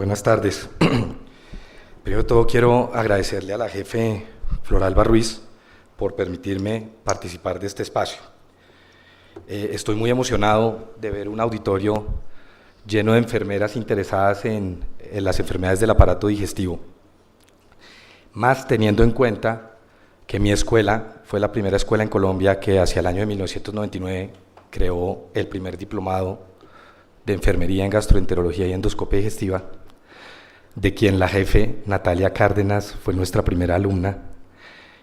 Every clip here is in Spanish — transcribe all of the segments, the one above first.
Buenas tardes. Primero de todo quiero agradecerle a la jefe Floralba Ruiz por permitirme participar de este espacio. Estoy muy emocionado de ver un auditorio lleno de enfermeras interesadas en las enfermedades del aparato digestivo, más teniendo en cuenta que mi escuela fue la primera escuela en Colombia que hacia el año de 1999 creó el primer diplomado de enfermería en gastroenterología y endoscopia digestiva, de quien la jefe Natalia Cárdenas fue nuestra primera alumna,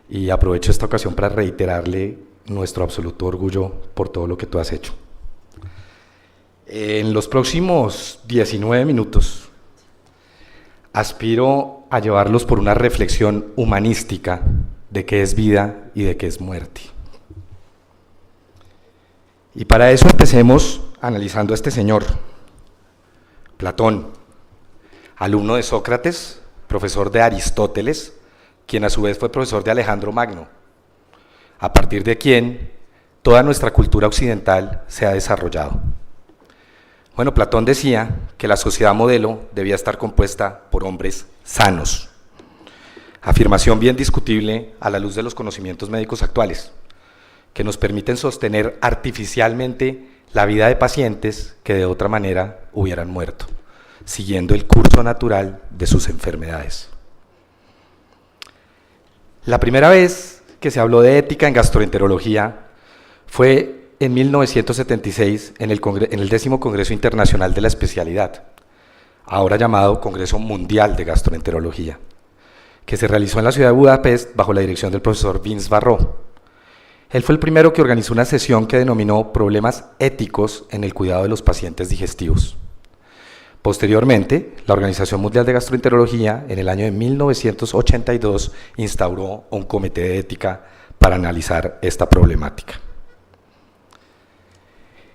y aprovecho esta ocasión para reiterarle nuestro absoluto orgullo por todo lo que tú has hecho. En los próximos 19 minutos aspiro a llevarlos por una reflexión humanística de qué es vida y de qué es muerte. Y para eso empecemos analizando a este señor, Platón, alumno de Sócrates, profesor de Aristóteles, quien a su vez fue profesor de Alejandro Magno, a partir de quien toda nuestra cultura occidental se ha desarrollado. Bueno, Platón decía que la sociedad modelo debía estar compuesta por hombres sanos, afirmación bien discutible a la luz de los conocimientos médicos actuales, que nos permiten sostener artificialmente la vida de pacientes que de otra manera hubieran muerto, siguiendo el curso natural de sus enfermedades. La primera vez que se habló de ética en gastroenterología fue en 1976 en el 10º Congreso Internacional de la Especialidad, ahora llamado Congreso Mundial de Gastroenterología, que se realizó en la ciudad de Budapest bajo la dirección del profesor Vince Varro. Él fue el primero que organizó una sesión que denominó Problemas éticos en el cuidado de los pacientes digestivos. Posteriormente, la Organización Mundial de Gastroenterología, en el año de 1982, instauró un comité de ética para analizar esta problemática.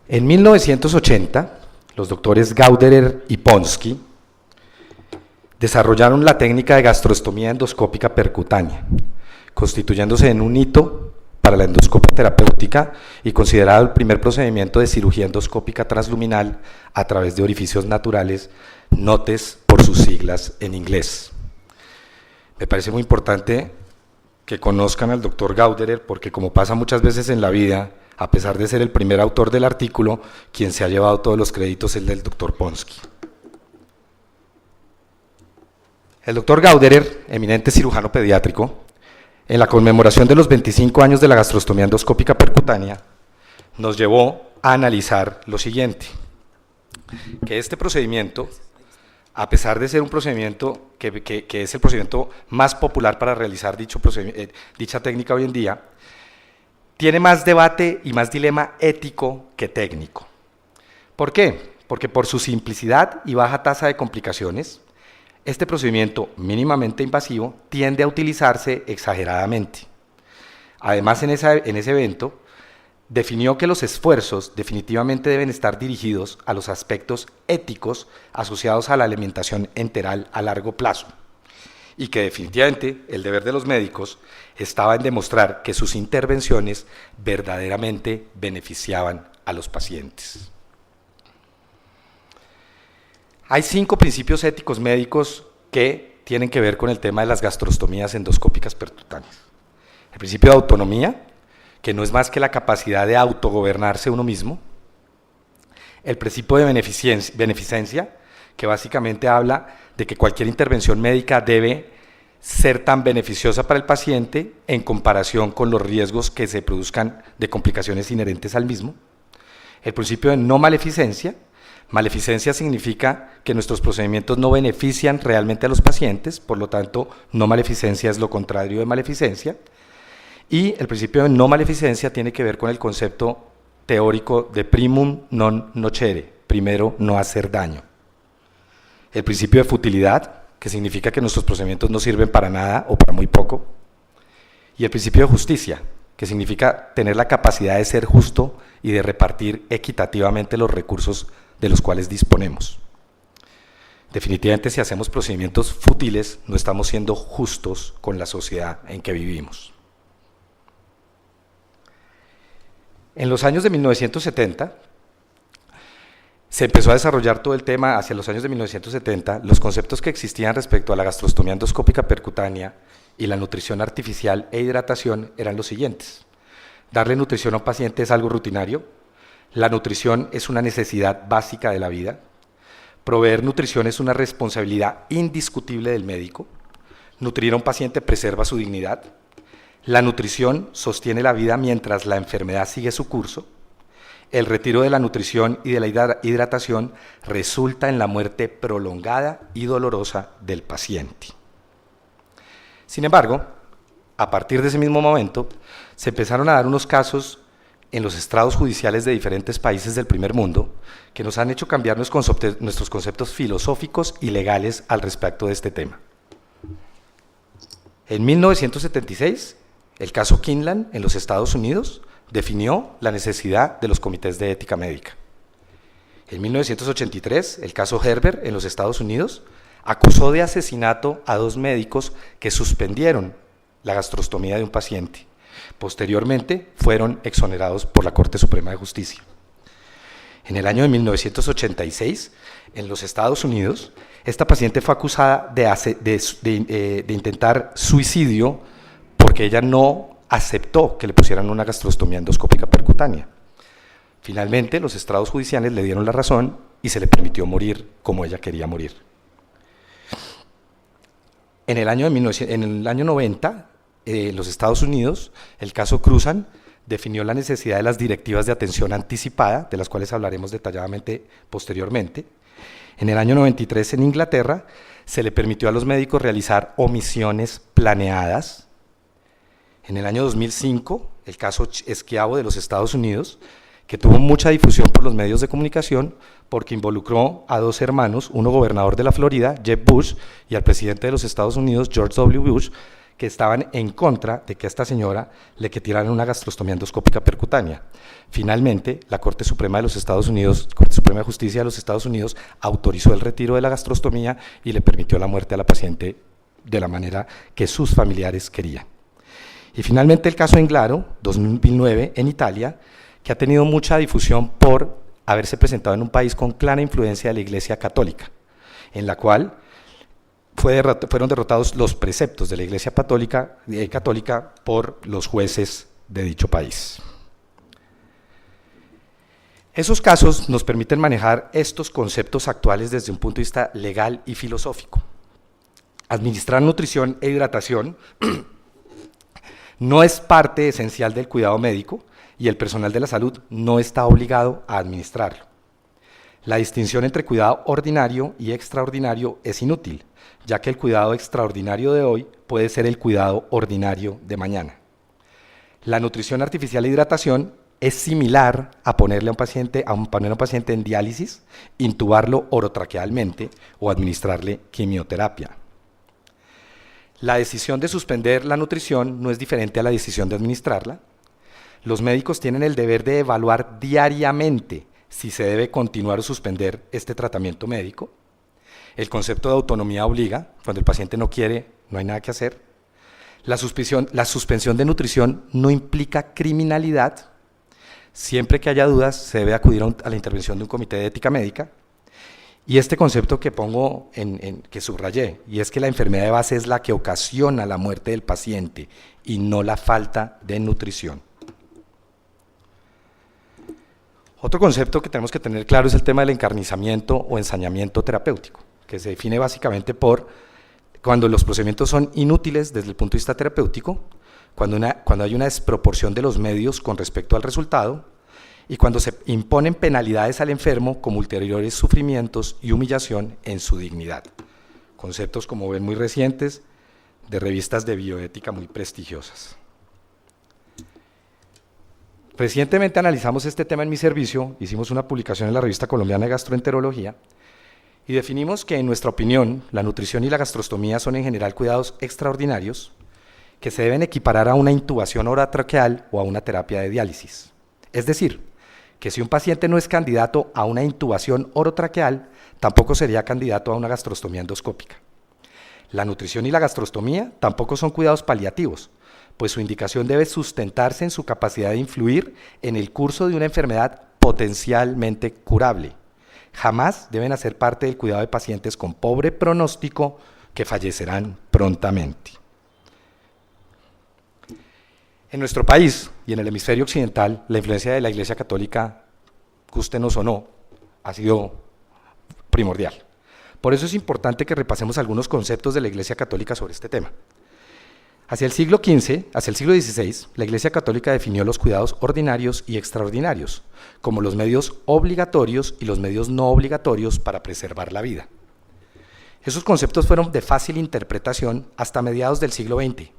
En 1980, los doctores Gauderer y Ponsky desarrollaron la técnica de gastrostomía endoscópica percutánea, constituyéndose en un hito para la endoscopia terapéutica y considerado el primer procedimiento de cirugía endoscópica transluminal a través de orificios naturales, NOTES por sus siglas en inglés. Me parece muy importante que conozcan al doctor Gauderer porque, como pasa muchas veces en la vida, a pesar de ser el primer autor del artículo, quien se ha llevado todos los créditos es el del doctor Ponsky. El doctor Gauderer, eminente cirujano pediátrico, en la conmemoración de los 25 años de la gastrostomía endoscópica percutánea, nos llevó a analizar lo siguiente: que este procedimiento, a pesar de ser un procedimiento que es el procedimiento más popular para realizar dicha técnica hoy en día, tiene más debate y más dilema ético que técnico. ¿Por qué? Porque por su simplicidad y baja tasa de complicaciones, este procedimiento mínimamente invasivo tiende a utilizarse exageradamente. Además, en ese evento, definió que los esfuerzos definitivamente deben estar dirigidos a los aspectos éticos asociados a la alimentación enteral a largo plazo, y que definitivamente el deber de los médicos estaba en demostrar que sus intervenciones verdaderamente beneficiaban a los pacientes. Hay 5 principios éticos médicos que tienen que ver con el tema de las gastrostomías endoscópicas percutáneas. El principio de autonomía, que no es más que la capacidad de autogobernarse uno mismo. El principio de beneficencia, que básicamente habla de que cualquier intervención médica debe ser tan beneficiosa para el paciente en comparación con los riesgos que se produzcan de complicaciones inherentes al mismo. El principio de no maleficencia. Maleficencia significa que nuestros procedimientos no benefician realmente a los pacientes, por lo tanto, no maleficencia es lo contrario de maleficencia. Y el principio de no maleficencia tiene que ver con el concepto teórico de primum non nocere, primero no hacer daño. El principio de futilidad, que significa que nuestros procedimientos no sirven para nada o para muy poco. Y el principio de justicia, que significa tener la capacidad de ser justo y de repartir equitativamente los recursos de los cuales disponemos. Definitivamente, si hacemos procedimientos fútiles, no estamos siendo justos con la sociedad en que vivimos. En los años de 1970, Se empezó a desarrollar todo el tema hacia los años de 1970. Los conceptos que existían respecto a la gastrostomía endoscópica percutánea y la nutrición artificial e hidratación eran los siguientes. Darle nutrición a un paciente es algo rutinario. La nutrición es una necesidad básica de la vida. Proveer nutrición es una responsabilidad indiscutible del médico. Nutrir a un paciente preserva su dignidad. La nutrición sostiene la vida mientras la enfermedad sigue su curso. El retiro de la nutrición y de la hidratación resulta en la muerte prolongada y dolorosa del paciente. Sin embargo, a partir de ese mismo momento, se empezaron a dar unos casos en los estrados judiciales de diferentes países del primer mundo que nos han hecho cambiar nuestros conceptos filosóficos y legales al respecto de este tema. En 1976, el caso Kinlan en los Estados Unidos definió la necesidad de los comités de ética médica. En 1983, el caso Herbert en los Estados Unidos acusó de asesinato a 2 médicos que suspendieron la gastrostomía de un paciente. Posteriormente, fueron exonerados por la Corte Suprema de Justicia. En el año de 1986, en los Estados Unidos, esta paciente fue acusada de intentar suicidio porque ella no aceptó que le pusieran una gastrostomía endoscópica percutánea. Finalmente, los estrados judiciales le dieron la razón y se le permitió morir como ella quería morir. En el año 90, en los Estados Unidos, el caso Cruzan definió la necesidad de las directivas de atención anticipada, de las cuales hablaremos detalladamente posteriormente. En el año 93, en Inglaterra, se le permitió a los médicos realizar omisiones planeadas. En el año 2005, el caso Schiavo de los Estados Unidos, que tuvo mucha difusión por los medios de comunicación porque involucró a 2 hermanos, uno gobernador de la Florida, Jeb Bush, y al presidente de los Estados Unidos, George W. Bush, que estaban en contra de que a esta señora le tiraran una gastrostomía endoscópica percutánea. Finalmente, la Corte Suprema de los Estados Unidos, Corte Suprema de Justicia de los Estados Unidos, autorizó el retiro de la gastrostomía y le permitió la muerte a la paciente de la manera que sus familiares querían. Y finalmente el caso Englaro, 2009, en Italia, que ha tenido mucha difusión por haberse presentado en un país con clara influencia de la Iglesia Católica, en la cual fueron derrotados los preceptos de la Iglesia católica por los jueces de dicho país. Esos casos nos permiten manejar estos conceptos actuales desde un punto de vista legal y filosófico. Administrar nutrición e hidratación no es parte esencial del cuidado médico y el personal de la salud no está obligado a administrarlo. La distinción entre cuidado ordinario y extraordinario es inútil, ya que el cuidado extraordinario de hoy puede ser el cuidado ordinario de mañana. La nutrición artificial e hidratación es similar a poner a un paciente en diálisis, intubarlo orotraquealmente o administrarle quimioterapia. La decisión de suspender la nutrición no es diferente a la decisión de administrarla. Los médicos tienen el deber de evaluar diariamente si se debe continuar o suspender este tratamiento médico. El concepto de autonomía obliga, cuando el paciente no quiere, no hay nada que hacer. La suspensión de nutrición no implica criminalidad. Siempre que haya dudas, se debe acudir a la intervención de un comité de ética médica. Y este concepto que pongo, que subrayé, y es que la enfermedad de base es la que ocasiona la muerte del paciente y no la falta de nutrición. Otro concepto que tenemos que tener claro es el tema del encarnizamiento o ensañamiento terapéutico, que se define básicamente por cuando los procedimientos son inútiles desde el punto de vista terapéutico, cuando hay una desproporción de los medios con respecto al resultado, y cuando se imponen penalidades al enfermo como ulteriores sufrimientos y humillación en su dignidad. Conceptos, como ven, muy recientes, de revistas de bioética muy prestigiosas. Recientemente analizamos este tema en mi servicio, hicimos una publicación en la Revista Colombiana de Gastroenterología, y definimos que, en nuestra opinión, la nutrición y la gastrostomía son en general cuidados extraordinarios que se deben equiparar a una intubación orotraqueal o a una terapia de diálisis. Es decir, que si un paciente no es candidato a una intubación orotraqueal, tampoco sería candidato a una gastrostomía endoscópica. La nutrición y la gastrostomía tampoco son cuidados paliativos, pues su indicación debe sustentarse en su capacidad de influir en el curso de una enfermedad potencialmente curable. jamás deben hacer parte del cuidado de pacientes con pobre pronóstico que fallecerán prontamente. En nuestro país y en el hemisferio occidental, la influencia de la Iglesia Católica, gústenos o no, ha sido primordial. Por eso es importante que repasemos algunos conceptos de la Iglesia Católica sobre este tema. Hacia el siglo XVI, hacia el siglo XVI, la Iglesia Católica definió los cuidados ordinarios y extraordinarios, como los medios obligatorios y los medios no obligatorios para preservar la vida. Esos conceptos fueron de fácil interpretación hasta mediados del siglo XX,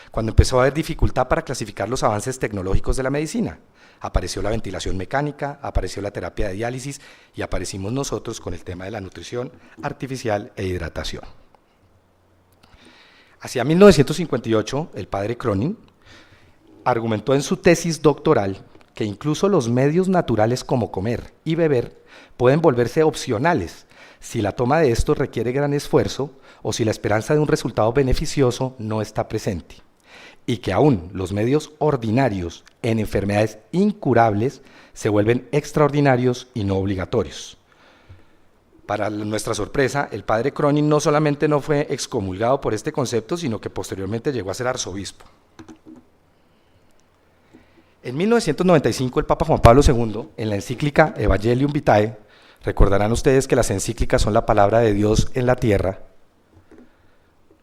cuando empezó a haber dificultad para clasificar los avances tecnológicos de la medicina. Apareció la ventilación mecánica, apareció la terapia de diálisis y aparecimos nosotros con el tema de la nutrición artificial e hidratación. Hacia 1958, el padre Cronin argumentó en su tesis doctoral que incluso los medios naturales como comer y beber pueden volverse opcionales si la toma de estos requiere gran esfuerzo o si la esperanza de un resultado beneficioso no está presente, y que aún los medios ordinarios en enfermedades incurables se vuelven extraordinarios y no obligatorios. Para nuestra sorpresa, el padre Cronin no solamente no fue excomulgado por este concepto, sino que posteriormente llegó a ser arzobispo. En 1995, el Papa Juan Pablo II, en la encíclica Evangelium Vitae, recordarán ustedes que las encíclicas son la palabra de Dios en la tierra,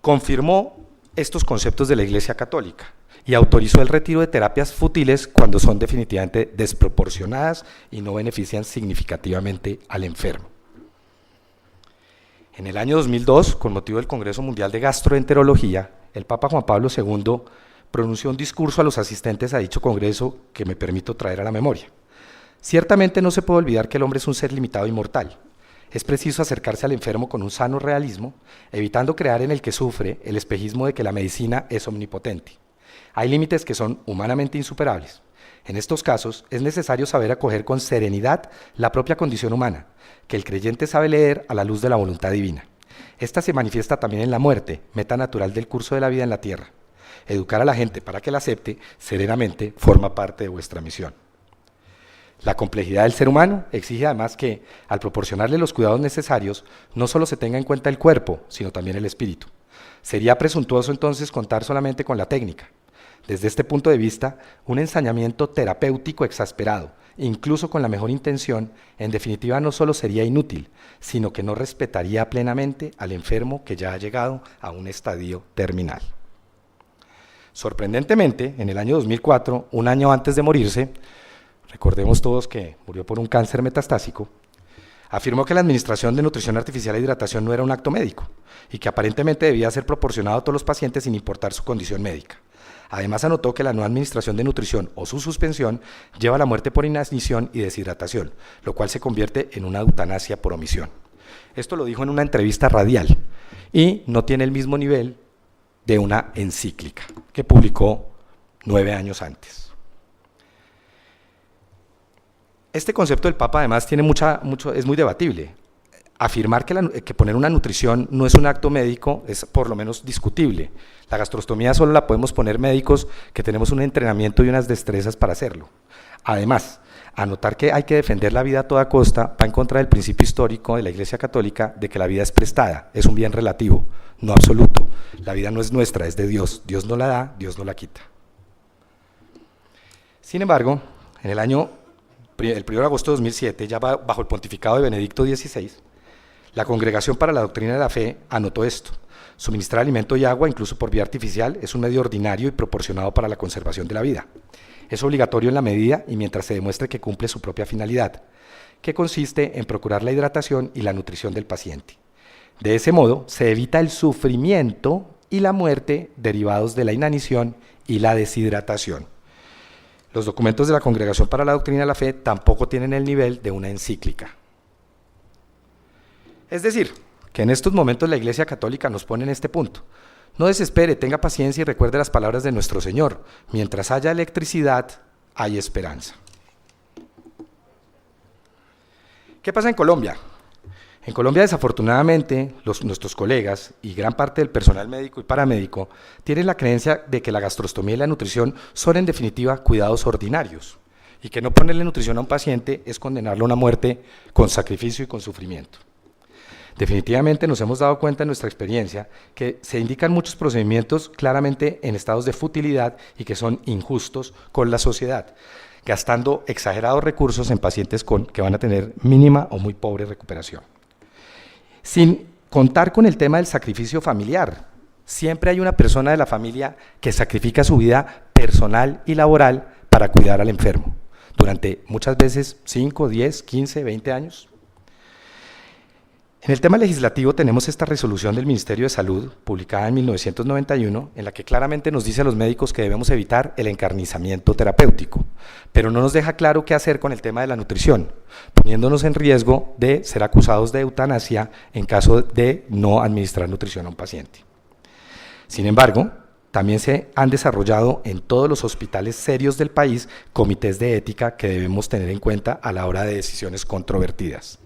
confirmó estos conceptos de la Iglesia Católica y autorizó el retiro de terapias fútiles cuando son definitivamente desproporcionadas y no benefician significativamente al enfermo. En el año 2002, con motivo del Congreso Mundial de Gastroenterología, el Papa Juan Pablo II pronunció un discurso a los asistentes a dicho congreso que me permito traer a la memoria. Ciertamente no se puede olvidar que el hombre es un ser limitado y mortal. Es preciso acercarse al enfermo con un sano realismo, evitando crear en el que sufre el espejismo de que la medicina es omnipotente. Hay límites que son humanamente insuperables. En estos casos es necesario saber acoger con serenidad la propia condición humana, que el creyente sabe leer a la luz de la voluntad divina. Esta se manifiesta también en la muerte, meta natural del curso de la vida en la tierra. Educar a la gente para que la acepte serenamente forma parte de vuestra misión. La complejidad del ser humano exige además que, al proporcionarle los cuidados necesarios, no solo se tenga en cuenta el cuerpo, sino también el espíritu. Sería presuntuoso entonces contar solamente con la técnica. Desde este punto de vista, un ensañamiento terapéutico exasperado, incluso con la mejor intención, en definitiva no solo sería inútil, sino que no respetaría plenamente al enfermo que ya ha llegado a un estadio terminal. Sorprendentemente, en el año 2004, un año antes de morirse, recordemos todos que murió por un cáncer metastásico, afirmó que la administración de nutrición artificial e hidratación no era un acto médico y que aparentemente debía ser proporcionado a todos los pacientes sin importar su condición médica. Además anotó que la no administración de nutrición o su suspensión lleva a la muerte por inanición y deshidratación, lo cual se convierte en una eutanasia por omisión. Esto lo dijo en una entrevista radial y no tiene el mismo nivel de una encíclica que publicó 9 años antes. Este concepto del Papa además tiene es muy debatible. Afirmar que poner una nutrición no es un acto médico es por lo menos discutible. La gastrostomía solo la podemos poner médicos que tenemos un entrenamiento y unas destrezas para hacerlo. Además, anotar que hay que defender la vida a toda costa va en contra del principio histórico de la Iglesia Católica de que la vida es prestada, es un bien relativo, no absoluto. La vida no es nuestra, es de Dios. Dios no la da, Dios no la quita. Sin embargo, en el 1 de agosto de 2007, ya bajo el pontificado de Benedicto XVI, la Congregación para la Doctrina de la Fe anotó esto: suministrar alimento y agua, incluso por vía artificial, es un medio ordinario y proporcionado para la conservación de la vida. Es obligatorio en la medida y mientras se demuestre que cumple su propia finalidad, que consiste en procurar la hidratación y la nutrición del paciente. De ese modo, se evita el sufrimiento y la muerte derivados de la inanición y la deshidratación. Los documentos de la Congregación para la Doctrina de la Fe tampoco tienen el nivel de una encíclica. Es decir, que en estos momentos la Iglesia Católica nos pone en este punto. No desespere, tenga paciencia y recuerde las palabras de nuestro Señor. Mientras haya electricidad, hay esperanza. ¿Qué pasa en Colombia? En Colombia, desafortunadamente, nuestros colegas y gran parte del personal médico y paramédico tienen la creencia de que la gastrostomía y la nutrición son en definitiva cuidados ordinarios y que no ponerle nutrición a un paciente es condenarlo a una muerte con sacrificio y con sufrimiento. Definitivamente nos hemos dado cuenta en nuestra experiencia que se indican muchos procedimientos claramente en estados de futilidad y que son injustos con la sociedad, gastando exagerados recursos en pacientes que van a tener mínima o muy pobre recuperación. Sin contar con el tema del sacrificio familiar. Siempre hay una persona de la familia que sacrifica su vida personal y laboral para cuidar al enfermo, durante muchas veces 5, 10, 15, 20 años. En el tema legislativo tenemos esta resolución del Ministerio de Salud, publicada en 1991, en la que claramente nos dice a los médicos que debemos evitar el encarnizamiento terapéutico, pero no nos deja claro qué hacer con el tema de la nutrición, poniéndonos en riesgo de ser acusados de eutanasia en caso de no administrar nutrición a un paciente. Sin embargo, también se han desarrollado en todos los hospitales serios del país comités de ética que debemos tener en cuenta a la hora de decisiones controvertidas.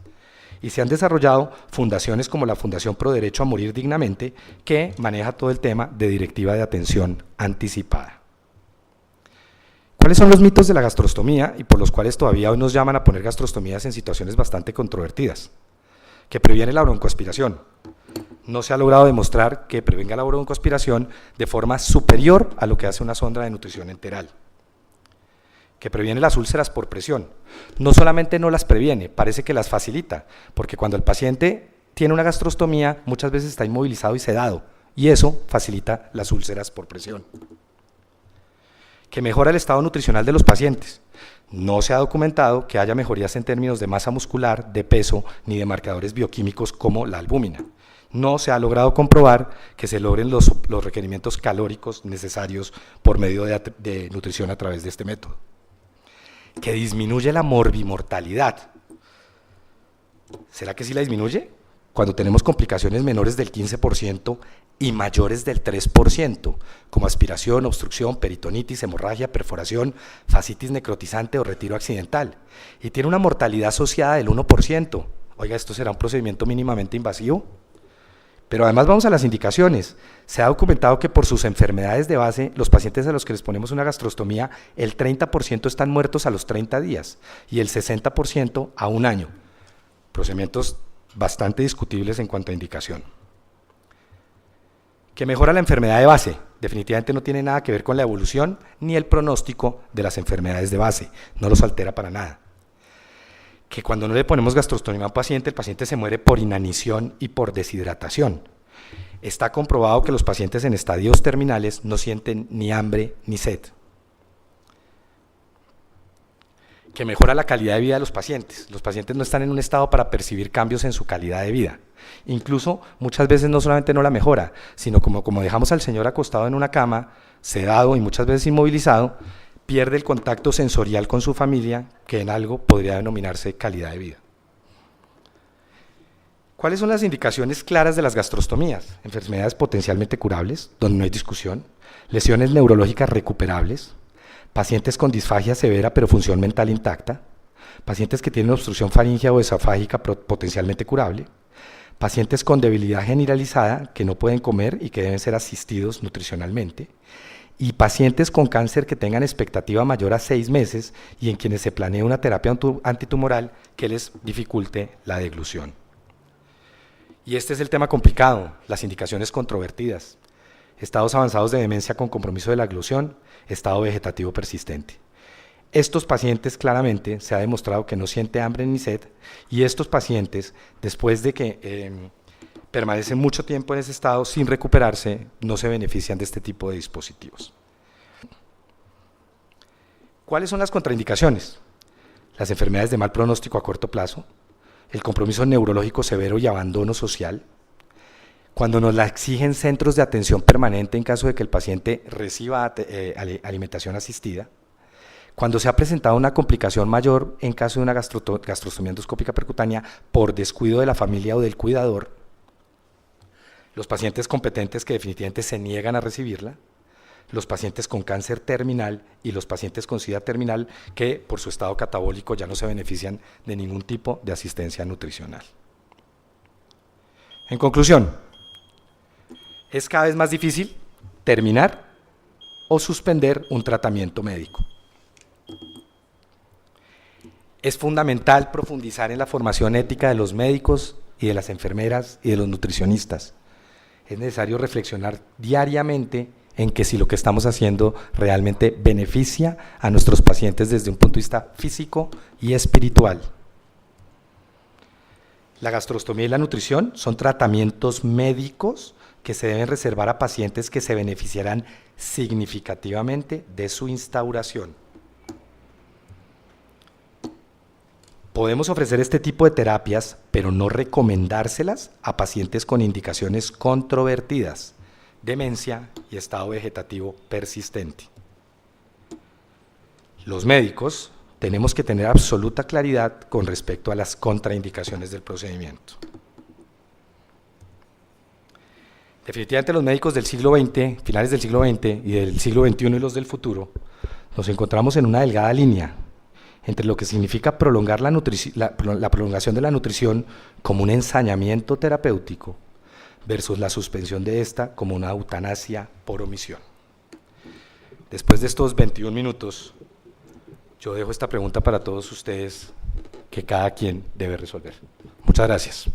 Y se han desarrollado fundaciones como la Fundación Pro Derecho a Morir Dignamente, que maneja todo el tema de directiva de atención anticipada. ¿Cuáles son los mitos de la gastrostomía y por los cuales todavía hoy nos llaman a poner gastrostomías en situaciones bastante controvertidas? Que previene la broncoaspiración. No se ha logrado demostrar que prevenga la broncoaspiración de forma superior a lo que hace una sonda de nutrición enteral. Que previene las úlceras por presión. No solamente no las previene, parece que las facilita, porque cuando el paciente tiene una gastrostomía, muchas veces está inmovilizado y sedado, y eso facilita las úlceras por presión. Que mejora el estado nutricional de los pacientes. No se ha documentado que haya mejorías en términos de masa muscular, de peso, ni de marcadores bioquímicos como la albúmina. No se ha logrado comprobar que se logren los requerimientos calóricos necesarios por medio de nutrición a través de este método. Que disminuye la morbimortalidad. ¿Será que sí la disminuye? Cuando tenemos complicaciones menores del 15% y mayores del 3%, como aspiración, obstrucción, peritonitis, hemorragia, perforación, fascitis necrotizante o retiro accidental. Y tiene una mortalidad asociada del 1%. Oiga, ¿esto será un procedimiento mínimamente invasivo? Pero además vamos a las indicaciones. Se ha documentado que por sus enfermedades de base, los pacientes a los que les ponemos una gastrostomía, el 30% están muertos a los 30 días y el 60% a un año. Procedimientos bastante discutibles en cuanto a indicación. Que mejora la enfermedad de base. Definitivamente no tiene nada que ver con la evolución ni el pronóstico de las enfermedades de base. No los altera para nada. Que cuando no le ponemos gastrostomía a un paciente, el paciente se muere por inanición y por deshidratación. Está comprobado que los pacientes en estadios terminales no sienten ni hambre ni sed. Que mejora la calidad de vida de los pacientes. Los pacientes no están en un estado para percibir cambios en su calidad de vida. Incluso muchas veces no solamente no la mejora, sino como dejamos al señor acostado en una cama, sedado y muchas veces inmovilizado, pierde el contacto sensorial con su familia, que en algo podría denominarse calidad de vida. ¿Cuáles son las indicaciones claras de las gastrostomías? Enfermedades potencialmente curables, donde no hay discusión, lesiones neurológicas recuperables, pacientes con disfagia severa pero función mental intacta, pacientes que tienen obstrucción faríngea o esofágica potencialmente curable, pacientes con debilidad generalizada que no pueden comer y que deben ser asistidos nutricionalmente, y pacientes con cáncer que tengan expectativa mayor a 6 meses y en quienes se planea una terapia antitumoral que les dificulte la deglución. Y este es el tema complicado, las indicaciones controvertidas. Estados avanzados de demencia con compromiso de la deglución, estado vegetativo persistente. Estos pacientes claramente se ha demostrado que no siente hambre ni sed, y estos pacientes, después de que permanecen mucho tiempo en ese estado sin recuperarse, no se benefician de este tipo de dispositivos. ¿Cuáles son las contraindicaciones? Las enfermedades de mal pronóstico a corto plazo, el compromiso neurológico severo y abandono social, cuando nos la exigen centros de atención permanente en caso de que el paciente reciba alimentación asistida, cuando se ha presentado una complicación mayor en caso de una gastrostomía endoscópica percutánea por descuido de la familia o del cuidador, los pacientes competentes que definitivamente se niegan a recibirla, los pacientes con cáncer terminal y los pacientes con SIDA terminal que por su estado catabólico ya no se benefician de ningún tipo de asistencia nutricional. En conclusión, es cada vez más difícil terminar o suspender un tratamiento médico. Es fundamental profundizar en la formación ética de los médicos y de las enfermeras y de los nutricionistas. Es necesario reflexionar diariamente en que si lo que estamos haciendo realmente beneficia a nuestros pacientes desde un punto de vista físico y espiritual. La gastrostomía y la nutrición son tratamientos médicos que se deben reservar a pacientes que se beneficiarán significativamente de su instauración. Podemos ofrecer este tipo de terapias, pero no recomendárselas a pacientes con indicaciones controvertidas, demencia y estado vegetativo persistente. Los médicos tenemos que tener absoluta claridad con respecto a las contraindicaciones del procedimiento. Definitivamente los médicos del siglo XX, finales del siglo XX y del siglo XXI y los del futuro, nos encontramos en una delgada línea entre lo que significa prolongar la prolongación de la nutrición como un ensañamiento terapéutico versus la suspensión de esta como una eutanasia por omisión. Después de estos 21 minutos, yo dejo esta pregunta para todos ustedes que cada quien debe resolver. Muchas gracias.